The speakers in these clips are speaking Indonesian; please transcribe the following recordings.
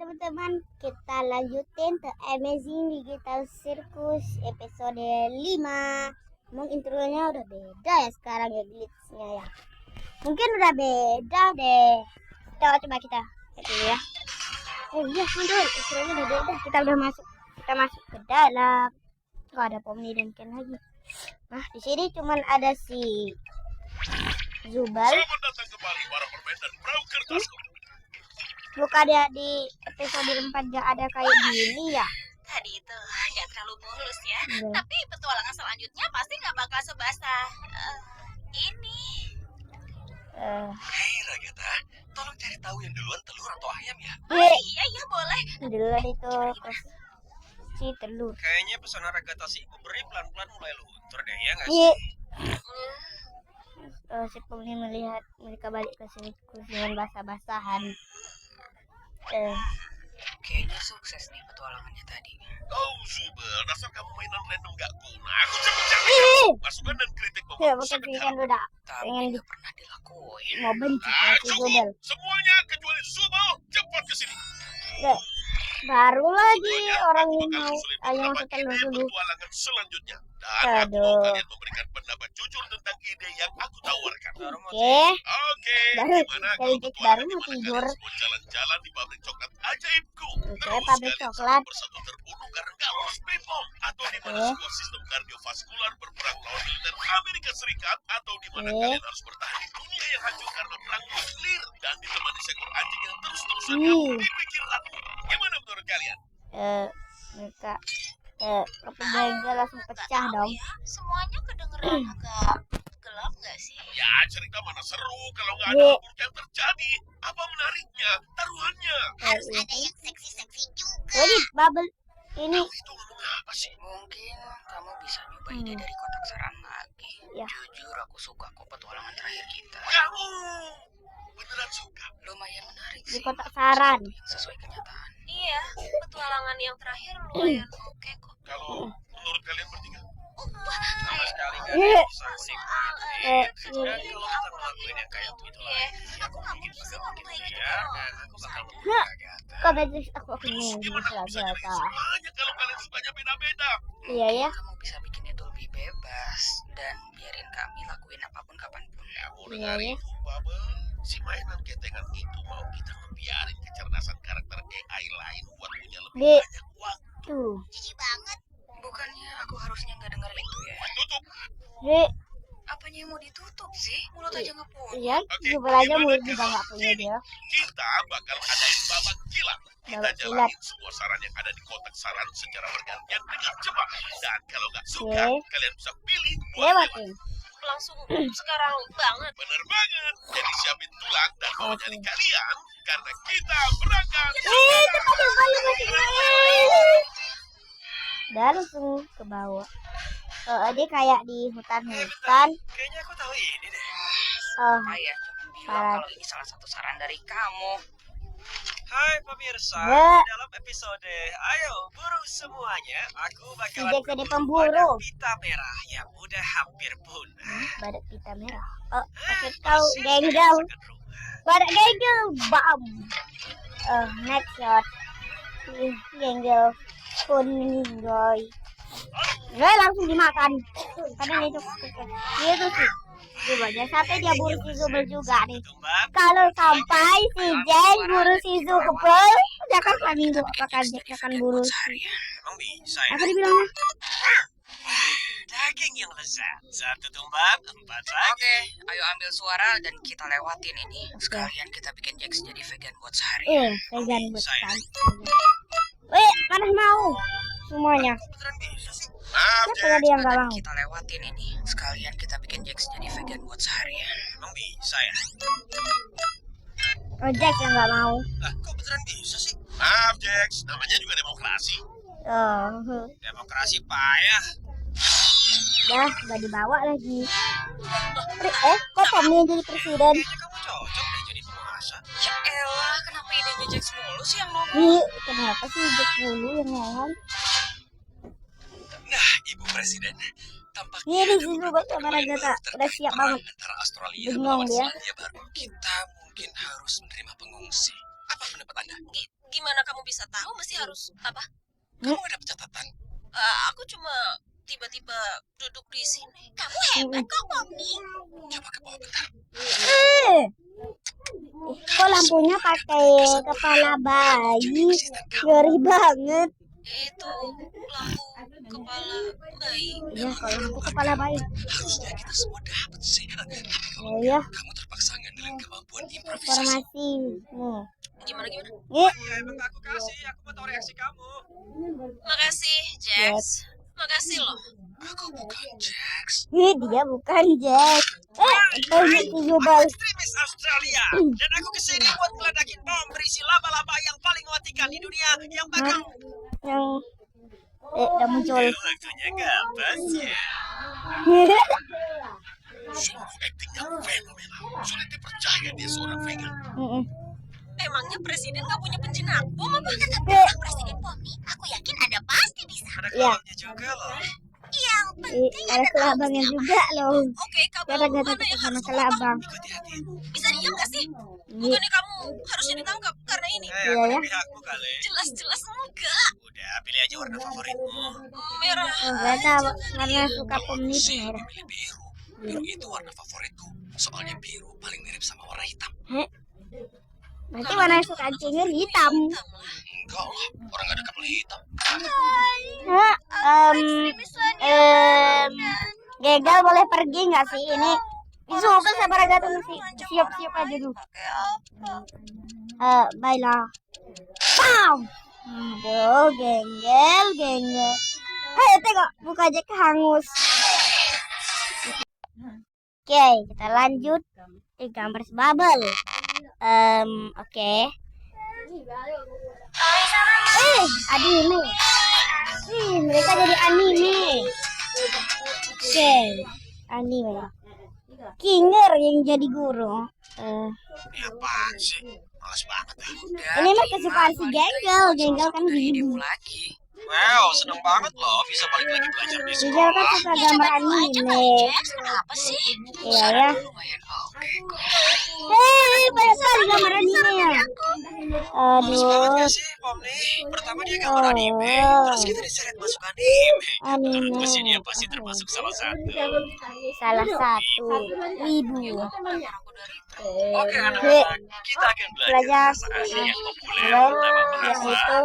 teman-teman, kita lanjutin The Amazing Digital Circus episode 5. Emang intronya udah beda ya sekarang ya, glitchnya ya. Mungkin udah beda deh. Coba kita itu ya. Oh iya, mundur. Intronya udah beda. Kita masuk ke dalam. Kok ada Pomni dan Ken lagi. Nah, di sini cuman ada si Zubal. Selamat datang kembali para permen dan perahu kertasku. Bukan dia di episode 4 gak ada kayak gini ya? Tadi itu nggak terlalu mulus ya, tapi petualangan selanjutnya pasti nggak bakal sebasah ini. Hei Ragata, tolong cari tahu yang duluan telur atau ayam ya. Iya boleh. Duluan itu si telur. Kayaknya pesona Ragata si ibu beri pelan-pelan mulai luntur deh, ya nggak Iya. sih? Si Pomni melihat mereka balik ke sirkus dengan basah-basahan. Kayaknya sukses nih petualangannya tadi. Oh Zubel, dasar kamu mainan random gak guna. Aku cepet masukan dan kritik Ya, membuat bukan sangat kan udah Tapi pengen nggak pernah dilakuin. mau benci sama si cukup, Zubel. semuanya kecuali Zubel, cepat ke sini. Baru lagi Semuanya, orang aku yang bakal mau susulin ayo beberapa masuk telur ide dulu. petualangan selanjutnya. Dan aku mau Aduh. kalian memberikan pendapat jujur tentang ide yang aku tawarkan. Oke. Oke, Baru, gimana dari kalau cek petualangan baru di mau mana tidur. kalian semua jalan-jalan di pabrik coklat ajaibku? Oke, Terus pabrik kalian coklat. satu persatu terbunuh karena nggak lolos BPOM, atau di mana Oke. sebuah sistem kardiovaskular berperang lawan militer Amerika Serikat, atau di mana Oke. kalian harus bertahan di dunia yang hancur karena perang nuklir dan ditemani seekor anjing yang terus-terusan Hmm. kabur di pikiranmu. Gimana menurut kalian? Mereka kepenjaga langsung pecah Tahu dong. ya, semuanya kedengeran agak gelap nggak sih? Ya, cerita mana seru kalau nggak ada Ye. buruk yang terjadi. Apa menariknya? Taruhannya. Harus ada yang seksi-seksi juga. Jadi bubble ini Kamu itu ngomong apa sih? Mungkin kamu bisa nyoba ide dari kotak saran lagi. Ya. Jujur aku suka kok petualangan terakhir kita. Kamu beneran suka? Lumayan menarik di sih. kotak saran. Yang sesuai kenyataan. Iya, petualangan yang terakhir lumayan oke kok. Kalau menurut kalian bertiga? Sama sekali nggak ada yang bisa sih. Dan kalau kita ngelakuin yang kayak itu lagi, aku nggak mungkin bakal bikin dia, dan aku bakal Ya. Agatha. Kok bebas aku Terus nunggu gimana aku bisa lagi nyalain semuanya kalau kalian sukanya beda-beda? Iya ya. Kamu bisa bikin itu lebih bebas dan biarin kami lakuin apapun kapanpun. Ya, mau Iya, dengar ya. itu, Bubble. Si mainan ketengan itu mau kita ngebiarin kecerdasan karakter AI lain buat punya lebih Di. banyak waktu. Tuh. Jijik banget. Bukannya aku harusnya nggak denger itu ya? Tutup. Di. Apanya yang mau ditutup sih? Mulut aja nggak punya. Iya. Oke, Jubel aja gimana mulut kalau juga nggak punya gini? dia. Kita bakal adain babak kilat. Kita Babak kilat. jalanin semua saran yang ada di kotak saran secara bergantian dengan cepat. Dan kalau nggak suka, Oke. kalian bisa pilih buat lewat. Lewatin. Langsung sekarang banget. Bener banget. Jadi siapin tulang dan bawa Oke. nyali kalian karena kita berangkat. Cepat balik masuk. Dan langsung ke bawah. Dia kayak di hutan-hutan. Kayaknya aku tahu ini deh. Oh, Ayah jangan bilang saran. kalau ini salah satu saran dari kamu. Hai pemirsa, Ya. dalam episode Ayo Buru Semuanya, aku Si bakalan Jack jadi berburu pemburu. badak pita merah yang udah hampir punah. Badak pita merah. Oh, kasih tahu Persis kayak genggam. masakan rumah. Badak genggam. Bam. Next shot. Genggam pun meninggal. Langsung dimakan. Karena itu dia tuh sih. Zubel, jangan sampai dia buru si Zubel juga nih. Tumbang, Kalau sampai si Jack buru si Zubel, dia kan minggu apakah Jack akan buru si... emang bisa ya? Apa dibilangnya? Daging yang lezat. Satu tumbang, 4 lagi. Oke, ayo ambil suara dan kita lewatin ini. Sekalian kita bikin Jax jadi vegan buat seharian. Vegan betul. Mana mau semuanya? Beneran bisa sih? Maaf, Kenapa dia nggak Dan mau? kita lewatin ini. Sekalian kita bikin Jax jadi vegan buat seharian. Emang bisa ya? Oh, Jack yang nggak mau. Lah, kok beneran bisa sih? Maaf, Jax. Namanya juga demokrasi. Oh, Demokrasi payah. dah nggak dibawa lagi. Kok Tommy yang jadi presiden? Kayaknya kamu cocok deh jadi penguasa. Ya elah, kenapa idenya Jax mulu sih yang nongol? Ih, kenapa sih Jack dulu yang ngomong? Nah, Ibu Presiden, tampaknya Ini ada sih beberapa Zubel sama perkembangan Ragata baru udah terkait siap perang banget. antara Australia Bengong melawan dia. Selandia Baru. Kita mungkin harus menerima pengungsi. Apa pendapat Anda? Gimana kamu bisa tahu mesti harus apa? Kamu ada catatan? Aku cuma tiba-tiba duduk di sini. Kamu hebat kok, Pomni. Coba ke bawah bentar. Kok lampunya pakai kepala bayi? Ngeri banget. Itu lampu kepala bayi. Iya, kalau lampu kepala bayi. Harusnya kita semua dapat sih. Tapi kalau Iya, kamu terpaksa ngandelin kemampuan improvisasi. informasi. Gimana? Ya emang aku kasih, aku mau tahu reaksi kamu. Makasih, Jax. Makasih loh. Aku bukan Jax. Dia bukan Jack. Banyak tiga Ekstremis Australia. Dan aku kesini buat ngeledakin bom berisi laba-laba yang paling mematikan di dunia yang bakal. yang udah muncul. Waktunya kapas ya. Sungguh aktingnya fenomenal. Sulit dipercaya dia seorang vegan. Emangnya presiden nggak punya penjinak bom apa? Kata Presiden Pomni, aku yakin ada pasti bisa. Ada Iya. kelabnya juga loh. Yang penting Ada kelabangnya juga loh. Oke, kamu Cara gak mana tetap yang sama harus kamu kelabang. Hati-hati. bisa diam nggak sih? Bukannya kamu harusnya ditangkap karena ini? Iya, Aku ya. di pihakmu kali. Jelas-jelas enggak. Udah, pilih aja warna favoritmu. Merah. Gak tahu karena suka Kalau aku pemilih sih merah. memilih biru. Biru itu warna favoritku. Soalnya biru paling mirip sama warna hitam. Berarti warna yang suka cingir hitam. Enggak lah, orang gak ada kabel hitam. Hah, Gagal boleh pergi nggak sih ini? Disuka sama Ragata mesti siap-siap aja dulu. Baiklah. Pow! Aduh, genggel. Hei, tengok muka Jack hangus. Oke, kita lanjut. Gambar bubble. Oke. Anime. Mereka jadi anime. Oke, anime. Kinger yang jadi guru. Ini apaan sih? Males banget ya. Ini mah kesukaan si Genggel kan gini. Lagi. Wow, seneng banget loh bisa balik lagi belajar di Genggel kan sekolah. suka gambar anime. Jax, kenapa sih? Iya ya. Lumayan oke kok. Hei, banyak sekali gambar anime ya. Males banget Aduh, gak sih, Pomni? Pertama dia gambar anime, terus kita diseret masuk anime. anime. Menurutku sih dia pasti termasuk salah satu. Salah satu ibu. Oke anak-anak, kita akan belajar Belajar bahasa asing yang populer yang bernama bahasa. itu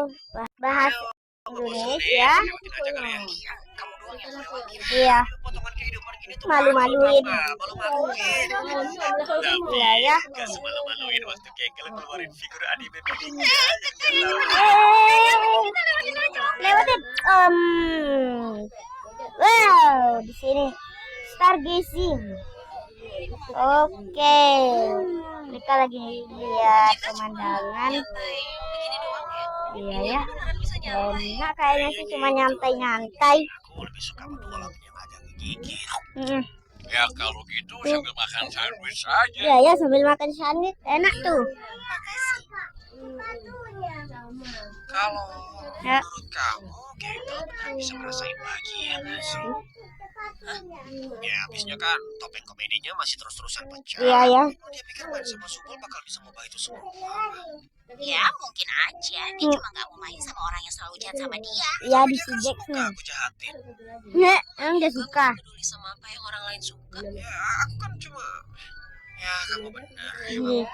bahasa Indonesia. Lewatin aja kali ya. Kamu doang yang lewatin. Iya, Potongan kehidupan gini tuh malu-maluin. malu-maluin. Tapi Iya ya. gak semalu-maluin waktu Kegel keluarin figur anime miliknya. Lewatin. Wow, di sini stargazing. Oke, mereka lagi lihat pemandangan. Begini doang ya. Iya ya. Beneran bisa nyampe. Enak kayaknya sih cuma nyantai-nyantai. Aku lebih suka petualang yang agak gigi. Mm. Ya kalau gitu sambil makan sandwich aja. Iya ya, sambil makan sandwich enak tuh. Kalau Ya. menurut kamu, Kegel benar bisa ngerasain bahagia gak sih? Ya, habisnya kan topeng komedinya masih terus-terusan pecah. Iya ya. Emang dia pikir main sama Subul bakal bisa ngubah itu semua? Ya, mungkin aja. Dia cuma nggak mau main sama orang yang selalu jahat sama dia. Iya di Dia si kan Jack suka nih. aku jahatin. Nah, emang dia suka. Kamu peduli sama apa yang orang lain suka. Ya, aku kan cuma... Ya, kamu benar. Iya.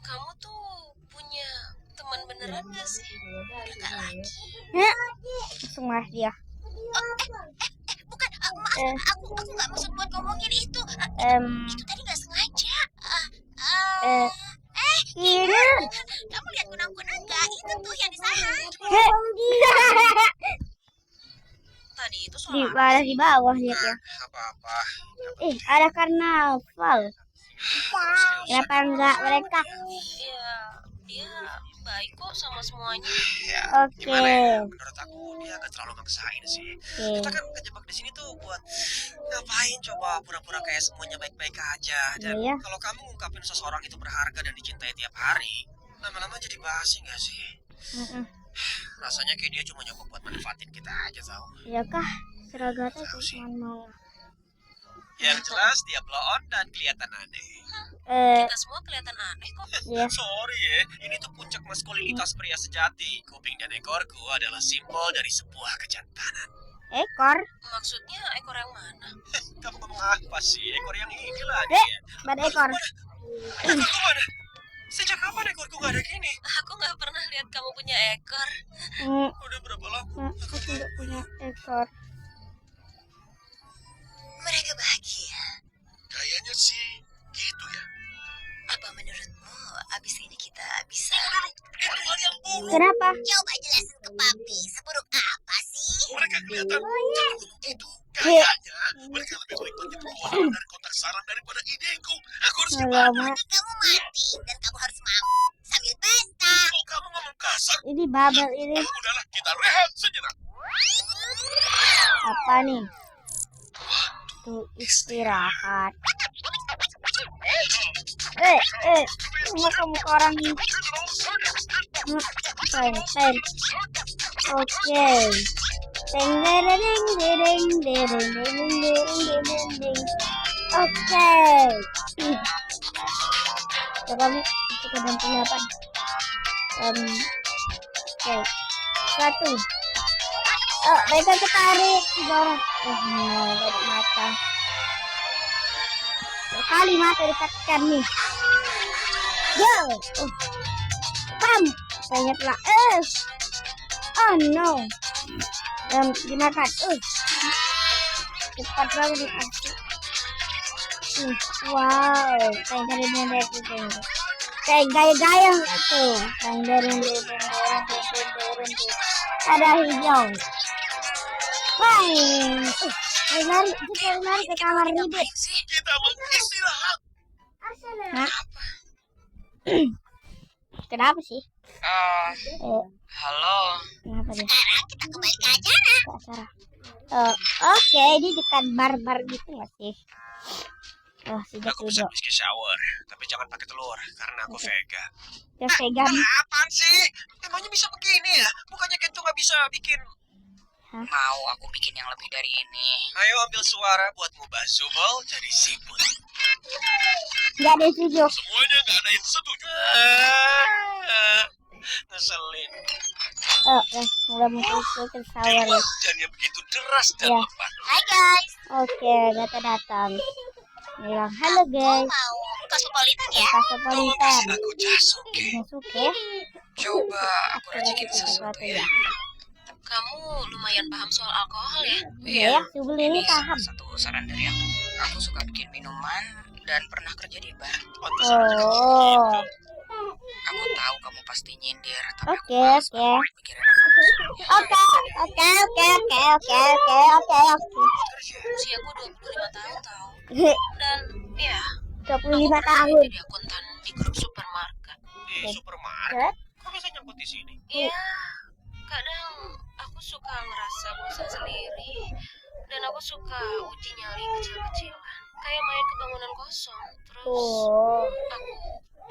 Kamu tuh punya teman beneran gak sih? Udah gak lagi. Nah, langsung marah dia. Bukan, maaf, aku nggak maksud buat ngomongin itu. Itu tadi nggak sengaja. Ini. Kamu lihat kunang-kunang nggak? Itu tuh yang di sana. Tadi itu Di suara mana di bawah lihat ya. Apa-apa. Ada karnaval. Kenapa enggak mereka? ya, dia baik kok sama semuanya. Ya, Oke. gimana ya? Menurut aku dia agak terlalu maksain sih. Oke. Kita kan kejebak di sini tuh buat ngapain coba pura-pura kayak semuanya baik-baik aja. Dan Iya. kalau kamu ngungkapin seseorang itu berharga dan dicintai tiap hari, lama-lama jadi basi gak sih? Mm-mm. Rasanya kayak dia cuma nyoba buat manfaatin kita aja tau. Ya kah? Seragata cuma mau. Yang jelas dia blow on dan kelihatan aneh. Kita semua kelihatan aneh kok. Ya. Sorry ya, ini tuh puncak maskulinitas pria sejati. Kuping dan ekorku adalah simbol dari sebuah kejantanan. Ekor. Maksudnya ekor yang mana? Kamu ngomong apa sih? Ekor yang inilah dia. Pada ekor. Ekorku mana? Sejak kapan ekorku gak ada gini? Aku nggak pernah lihat kamu punya ekor. Udah berapa lama? Aku tidak punya ekor. Mereka bahagia. Kayaknya sih gitu ya. Apa menurutmu abis ini kita bisa? Itu hal yang buruk. Kenapa? Coba jelasin ke papi, seburuk apa sih? Mereka kelihatan cenderung gitu. Kayaknya mereka lebih baik bagi pengeluaran dari kotak saran daripada idengku. Aku harus gimana? Alamak. Kamu mati dan kamu harus mabuk sambil pesta. Kok kamu ngomong kasar? Ini bubble ini. Udahlah, kita rehat sejenak. Apa nih? Tuh istirahat. Muka orang ini. Ten. Oke. Deng deng deng deng deng deng deng. Oke. Coba itu ke dan pendapat. Oke. Satu. Mereka ketarik di bawah. Dari mata. Kali mata ditekan nih. Yo. Pam. Banyaklah. Oh no. Dimakan. Cepat banget. Wow. Kayak gaya-gaya tuh. Ada hijau. Main. Lari ke kamar ribut. Kita beristirahat. Hah? Kenapa sih? Halo. Kenapa dia? Sekarang kita kembali ke acara. Ke acara. Oke, ini dekat bar gitu nggak sih? Sejak Aku bisa duduk. whiskey shower, tapi jangan pakai telur karena aku vegan. Ya vegan. Apaan sih? Emangnya bisa begini ya? Bukannya Kento nggak bisa bikin? Hah? Mau aku bikin yang lebih dari ini. Ayo ambil suara buat ngubah Zubol jadi siput. Nggak ada setuju. Semuanya nggak ada yang setuju. Ngeselin. Udah muncul ke shower ya. Hujan yang begitu deras dan Ya. lebat. Hai guys, Oke, datang. Bilang halo guys. mau kosmopolitan ya? Cosmopolitan. Aku Jasuke. Jasuke. Coba aku Aku racikin racikin sesuatu sesuatu ya. ya. Kamu lumayan paham soal alkohol ya? Iya, Subul ini paham. Satu saran dari aku. Aku suka bikin minuman dan pernah kerja di bar. Oh. Aku tahu kamu pasti nyindir, tapi aku Oke, males oke. banget mikirin apa. Oke. Usiaku 25 tahun tau. 25 Dan ya, aku pernah tahun. jadi akuntan di grup supermarket. Di supermarket? Kok bisa nyangkut di sini? Iya, kadang aku suka ngerasa bosan sendiri. Dan aku suka uji nyali kecil-kecilan. Kayak main ke bangunan kosong. Terus Oh, aku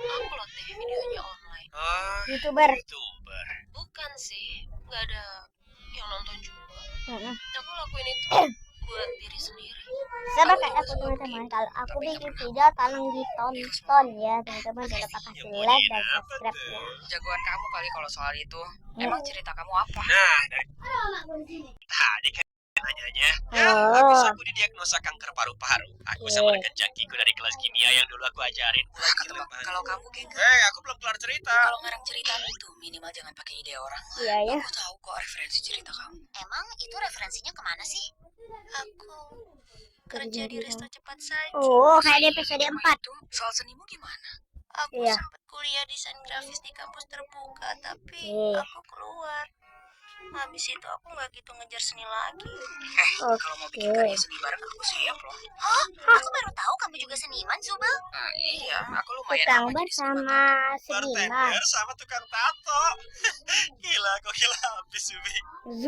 upload deh videonya online. Ah, YouTuber. YouTuber. Bukan sih, nggak ada yang nonton juga. Heeh. Aku lakuin itu buat diri sendiri. Sama kayak aku teman-teman. Kalau aku bikin video tolong ditonton ya teman-teman. Jangan lupa kasih like dan subscribe-nya. Jagoan kamu kali kalau soal itu. Emang cerita kamu apa? Nah, dari tadi kan nanyanya. Ya, habis aku didiagnosa kanker paru-paru. Aku sama dengan jangkiku dari kelas kimia yang dulu aku ajarin. Mulai Ketebak kalau kamu geng. aku belum kelar cerita. Kalau ngarang cerita itu minimal jangan pakai ide orang. Iya ya. Aku tahu kok referensi cerita kamu. Emang itu referensinya kemana sih? Aku kerja di resto cepat saja. Oh, kayak di episode 4. Itu soal senimu gimana? Aku Iya. sempat kuliah desain grafis di kampus terbuka, tapi Iya. aku keluar. Habis itu aku nggak gitu ngejar seni lagi. Kalau mau bikin karya seni bareng aku siap loh. Oh, aku baru tahu kamu juga seniman, Zubel. Nah, iya, aku lumayan Tukang lama bar jadi seniman. sama seniman. Bartender sama tukang tato. Gila, kok gila habis Ubi.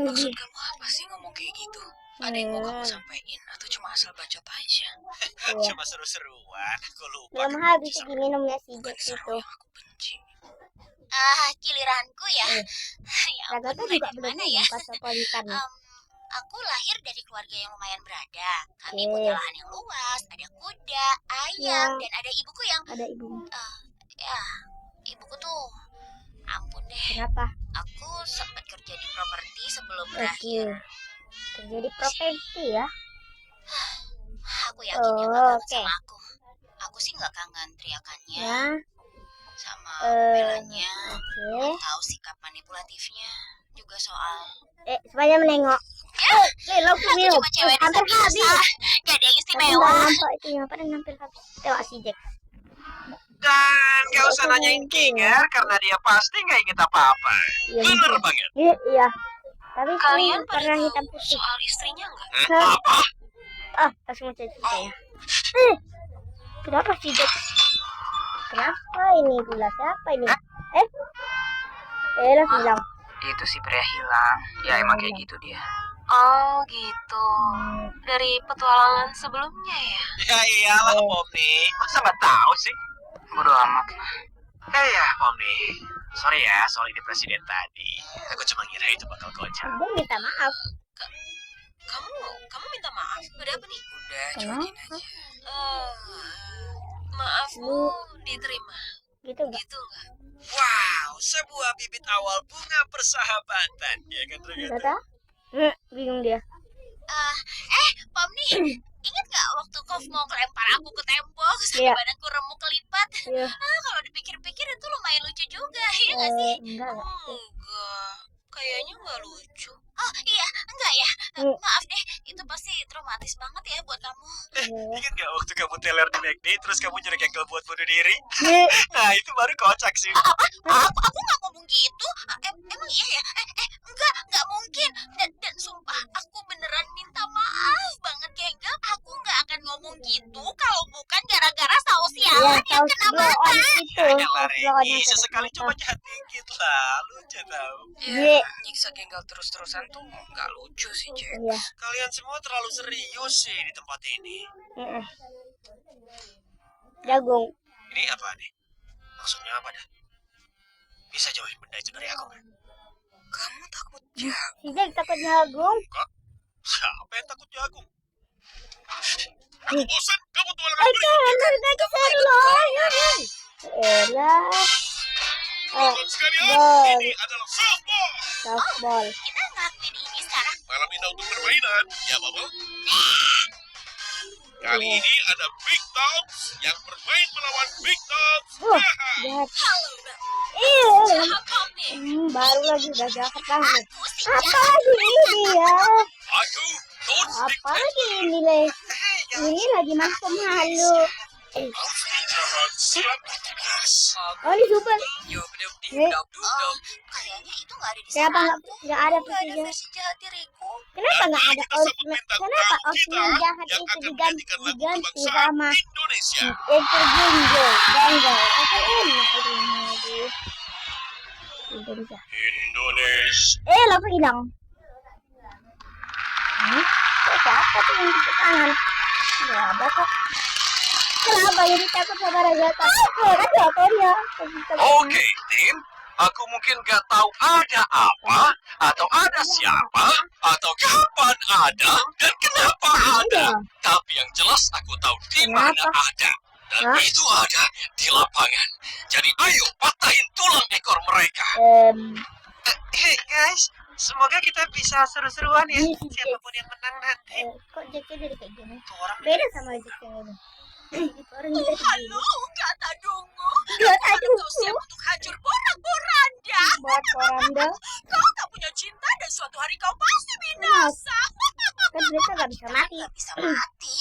Maksud Zubi. kamu apa sih ngomong kayak gitu? Ada yang mau kamu sampaikan atau cuma asal bacot aja? Iya. Cuma seru-seruan. Aku lupa. Belum habis diminumnya si Bukan Jack seru itu. yang aku benci. Giliranku ya. Ya Ragata ampun, mulai juga dari belum mana ya? minum Cosmopolitan. Aku lahir dari keluarga yang lumayan berada. Kami Oke. punya lahan yang luas, ada kuda, ayam, Ya. dan ada ibuku yang Ada ibu. ya, ibuku tuh ampun deh. Kenapa? Aku sempat kerja di properti sebelum Oke. berakhir. Kerja di properti ya. Aku yakin dia bangga Oke. sama aku. Aku sih nggak kangen teriakannya, Ya. sama Eh, belanya, Oke. tahu sikap manipulatifnya, juga soal Semuanya menengok. Lo aku cuma cewek desa hampir biasa, habis. gak ada yang Tapi istimewa. nggak nampak itu yang pada hampir habis. Tengok si Jack. Dan gak usah nanyain Kinger karena dia pasti gak inget apa-apa. Iya. Bener banget. Iya. Tapi Kalian ini pada warna tahu hitam putih. soal istrinya nggak? Apa? Langsung mau cerita ya. Kenapa si Jack? Kenapa ini pula? Siapa ini? Langsung bilang. Itu si pria hilang. Ya emang kayak gitu dia. Oh gitu. Dari petualangan sebelumnya ya? Ya iyalah Pomni. Masa gak tahu sih? Bodo amat. Ya Pomni. Sorry ya soal ini presiden tadi. Aku cuma ngira itu bakal kocak. Dia minta maaf. Kamu minta maaf. Udah apa nih? Udah, Kenapa? cuekin aja. Maafmu diterima. Gitu enggak? Gitu nggak? Wow, sebuah bibit awal bunga persahabatan. Ya kan ternyata. Enggak tahu? Bingung dia. Pomni, ingat gak waktu kau mau kelempar aku ke tembok sampai Iya. badanku remuk kelipat? Iya. Kalau dipikir-pikir itu lumayan lucu juga, ya nggak sih? Enggak. Enggak. Kayaknya nggak lucu. Oh iya, enggak ya. Hmm. Maaf deh, itu pasti traumatis banget ya buat kamu. Ingat gak waktu kamu teler di McD terus kamu nyuruh Kegel buat bunuh diri? Iya. Nah itu baru kocak sih. Aku nggak ngomong gitu. Emang iya ya? Enggak mungkin. Dan sumpah, aku beneran minta maaf banget, Gengel. Aku nggak akan ngomong gitu kalau bukan gara-gara saus Iya, sialan yang saus kena blow on itu. Ya Saus lari, blow on yang sesekali kena cuma jahat dikit lah, lucu tau. Iya. Nyiksa Genggal terus-terusan tuh gak lucu sih, Jack. Iya. Kalian semua terlalu serius sih di tempat ini. Jagung. Ini apa nih? Maksudnya apa dah? Bisa jauhin benda itu dari aku kan? Kamu takut jagung? Si Jack takut jagung. Siapa yang takut jagung? Aku bosan, kamu tuh orang Elah. Teman sekalian, ball. ini adalah softball. Softball. Kita ngelakuin ini sekarang. Malam indah untuk permainan, ya Bubble? Kali ini ada Big Tops yang bermain melawan Big Tops. Jahat. Halo, Bang. Ih. Pomni. Baru lagi udah jahat banget. Aku si Apa jahat. lagi ini ya? Aku, Don't Stick Apa lagi ini leh? Ini lagi masuk halu. Jahat siap ditugas. Oh ini super. Yo, bedep Eh. dap Oh, kayaknya itu nggak ada di Kenapa sana. nggak ada Nggak ada versi versi jahat diriku. Kenapa nggak ada Kita sambut bintang Kenapa tamu kita Osman jahat yang itu akan diganti menyanyikan lagu diganti kebangsaan sama Indonesia. itu Jingle? Apa ini? Indonesia. Indonesia. Langsung hilang. Kok siapa tuh yang tepuk tangan? Nggak ada kok. Kenapa jadi takut sama Raja Siapa dia? Oke, tim. Aku mungkin gak tahu ada apa, atau ada siapa, atau kapan ada, dan kenapa ada. Tapi yang jelas aku tahu di mana ada. Dan Hah? itu ada di lapangan. Jadi ayo patahin tulang ekor mereka. Hey guys, semoga kita bisa seru-seruan ya. Siapapun yang menang nanti. Kok Jacknya jadi kayak gini? Tuh orang Beda sama Jack yang ini. Itu orang jadi kayak gini. Kata dungu. Kata dungu. Kau siap untuk hancur porak-poranda. Buat poranda. Kau tak punya cinta dan suatu hari kau pasti binasa. Kan mereka nggak bisa mati. Nggak bisa mati.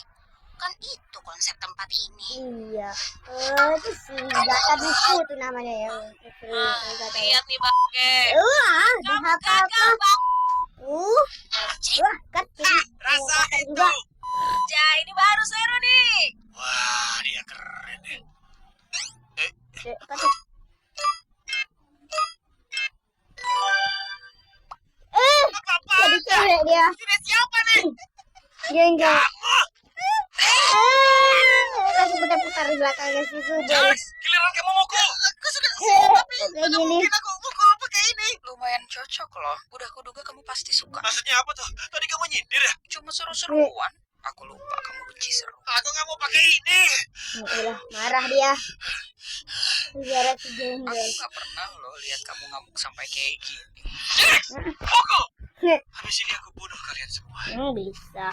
Kan itu konsep tempat ini. Iya. Itu senjata buku tuh namanya ya. Lihat nih bangke. Wah, Kamu apa apa? gagal, Bang. Wah, kecil. Rasa itu. Juga. Ja, ini baru seru nih. Wah, dia keren ya. Kecil. Jadi cewek dia. Ini siapa nih? Dia enggak. Langsung putar-putar di belakangnya si Subel. Alex, giliran kamu mukul. Aku sudah Kayak gini. aku mukul pakai ini. lumayan Cocok loh. Udah kuduga kamu pasti suka. Maksudnya apa tuh? Tadi kamu nyindir ya? Cuma seru-seruan. Aku lupa kamu benci seru. Aku nggak mau pakai ini. Udah marah dia. Bicara si Aku Jenggel. nggak pernah loh lihat kamu ngamuk sampai kayak gini. Pukul. Habis ini aku bunuh kalian semua. Bisa.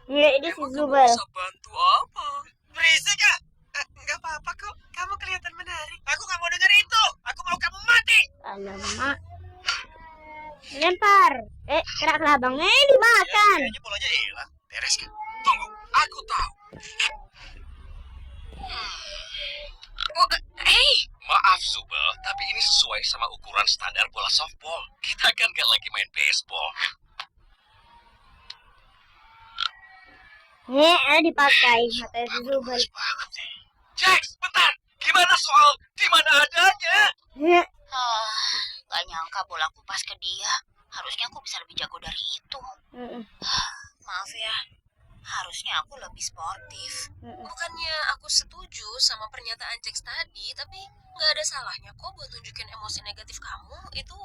Ini si Emang kamu Zubel. bisa bantu apa? Berisik kak. Nggak apa-apa kok. Kamu kelihatan menarik. Aku nggak mau dengar itu. Aku mau kamu mati. Alamak. Lempar. Kena kelabangnya dimakan. Kayaknya bolanya hilang. Beres kan? Tunggu, aku tahu. Oh, hey, Maaf Zubel, tapi ini sesuai sama ukuran standar bola softball. Kita kan gak lagi main baseball. Dipakai mata si Zubel. Banget nih. Jax, bentar. Gimana soal di mana adanya? Gak nyangka bolaku pas ke dia. Harusnya aku bisa lebih jago dari itu. Maaf ya. Harusnya aku lebih sportif. Bukannya aku setuju sama pernyataan Jax tadi, tapi nggak ada salahnya kok buat nunjukin emosi negatif kamu. Itu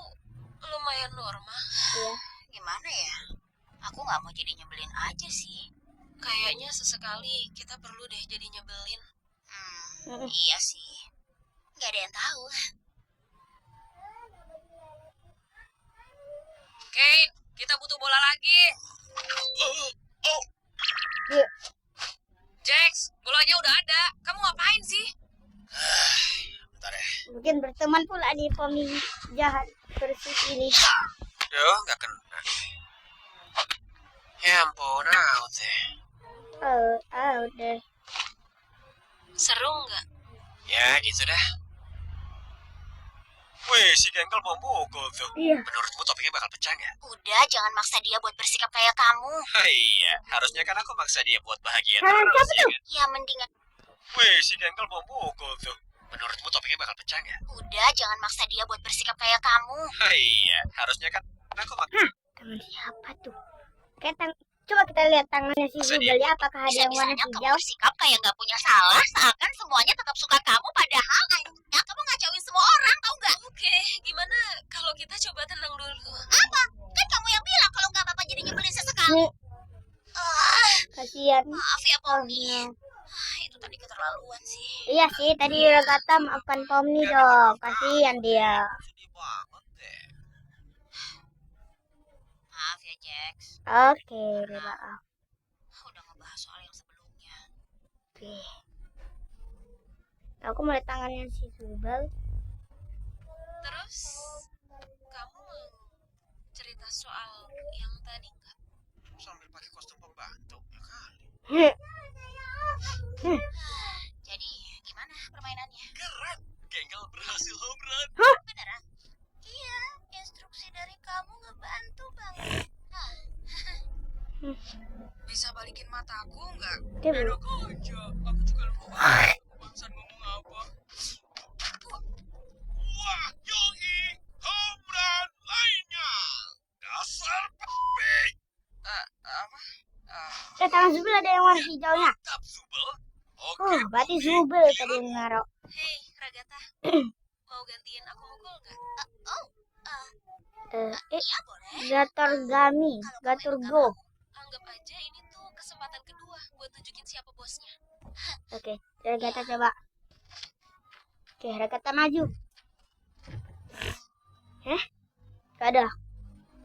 lumayan normal. Gimana ya? Aku gak mau jadi nyebelin aja sih. Kayaknya sesekali kita perlu deh jadi nyebelin. Iya sih. Gak ada yang tahu. Oke, kita butuh bola lagi. Jax, bolanya udah ada. Kamu ngapain sih? Bentar ya. Mungkin berteman pula di pemilik jahat versus ini. Yo, nggak kena. Ya ampun, out deh. Udah. Seru nggak? Ya gitu dah. Wih, si Gengkel mau mukul tuh. Iya. Menurutmu topiknya bakal pecah nggak? Udah, jangan maksa dia buat bersikap kayak kamu. Iya, harusnya kan aku maksa dia buat bahagia Salah terus, siapa ya tuh? kan? Ya mendingan. Wih, si Gengkel mau mukul tuh. Menurutmu topiknya bakal pecah nggak? Udah, jangan maksa dia buat bersikap kayak kamu. Iya, harusnya kan aku Tangan siapa tuh? Coba kita lihat tangannya si Zubel ya. Apakah ada yang warna Bisa-bisanya kamu hijau? bersikap kayak gak punya salah, seakan semuanya tetap suka kamu, padahal ya kamu ngacauin semua orang, tau gak? Oke, gimana kalau kita coba tenang dulu? Apa? Kan kamu yang bilang kalau gak apa-apa jadi nyebelin sesekali. Kasihan. Maaf ya, Pomni. no. Itu tadi keterlaluan sih. Iya sih, tadi Ragata maafkan Pomni dong. Kasihan dia. sedih banget deh. Maaf ya, Jax. Oke, maaf. Udah ngebahas soal yang sebelumnya. Oke. Aku mulai tangannya si Zubel. Terus, kamu mau cerita soal yang tadi nggak? Sambil pakai kostum pembantu, ya kali. Jadi, gimana permainannya? Keren. Gengkel berhasil home run. Beneran? Iya, instruksi dari kamu ngebantu banget. bisa balikin mataku nggak? Dia Enak aja. Aku juga lupa. Barusan ngomong apa? Wah, Yoi, home run lainnya. Dasar pembek. Apa? tangan Zubel ada yang warna hijaunya. Mantap Zubel. Oke, Berarti Zubel tadi yang naruh. Hei, Ragata. Mau gantiin aku mukul nggak? Iya, boleh. Gator Go. Anggap aja ini tuh kesempatan kedua buat tunjukin siapa bosnya. Oke, Ragata coba. Oke, Ragata maju. Gak ada.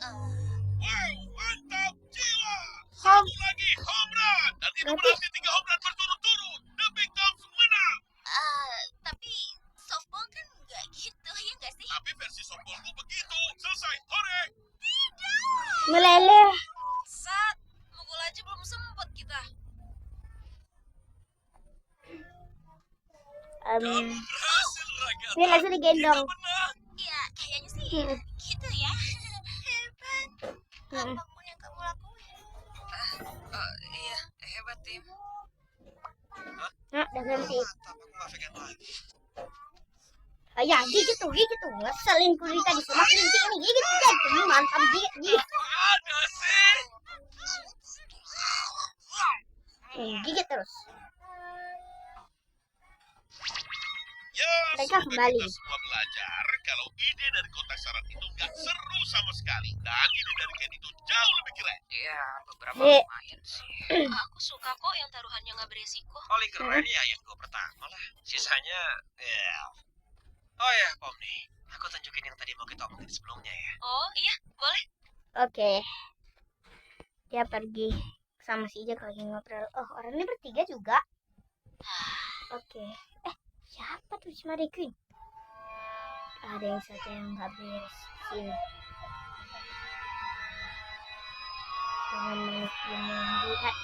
Wow, mantap jiwa. Satu lagi home run. Dan itu Berarti- berarti 3 home run berturut-turut. The Big Dogs menang. Tapi softball kan nggak gitu, ya nggak sih? Tapi versi softballku begitu. Selesai. Hore. Meleleh. Sat, mukul aja belum sempet kita. berhasil Ragata. Ini langsung digendong. Kita menang. Iya, kayaknya sih Hmm. gitu ya. Hebat. Apapun yang kamu lakuin. Iya, hebat tim. Nah, udah ganti. Mantap, aku nggak vegan lagi. Ya, gigit tuh. Ngeselin kulit tadi. Cuma kelinci ini gigit jadi. Mantap, gigit. Ada sih. Gigit terus. Ya, Mereka semoga kembali. kita semua belajar kalau ide dari kotak saran itu nggak seru sama sekali. Dan ide dari Ken itu jauh lebih keren. Iya, beberapa Dek. lumayan sih. Aku suka kok yang taruhannya nggak beresiko. Paling keren ya yang gue pertama lah. Sisanya, ya. Oh ya, Pom nih. Aku tunjukin yang tadi mau kita omongin sebelumnya ya. Oh iya, boleh. Oke. Dia pergi sama si Jack lagi ngobrol. Oh, orangnya bertiga juga. Oke. Siapa tuh si Mary Queen? Ada yang satu yang nggak beres. Sini. Dengan manusia yang lihat.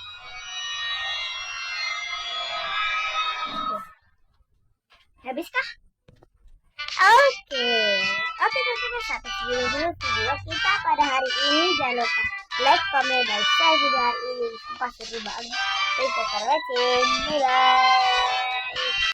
Habiskah? Oke. Oke teman-teman, sampai segini dulu video kita pada hari ini. Jangan lupa like, comment, dan share video hari ini. Sumpah seru banget. Thank you for watching. Bye bye.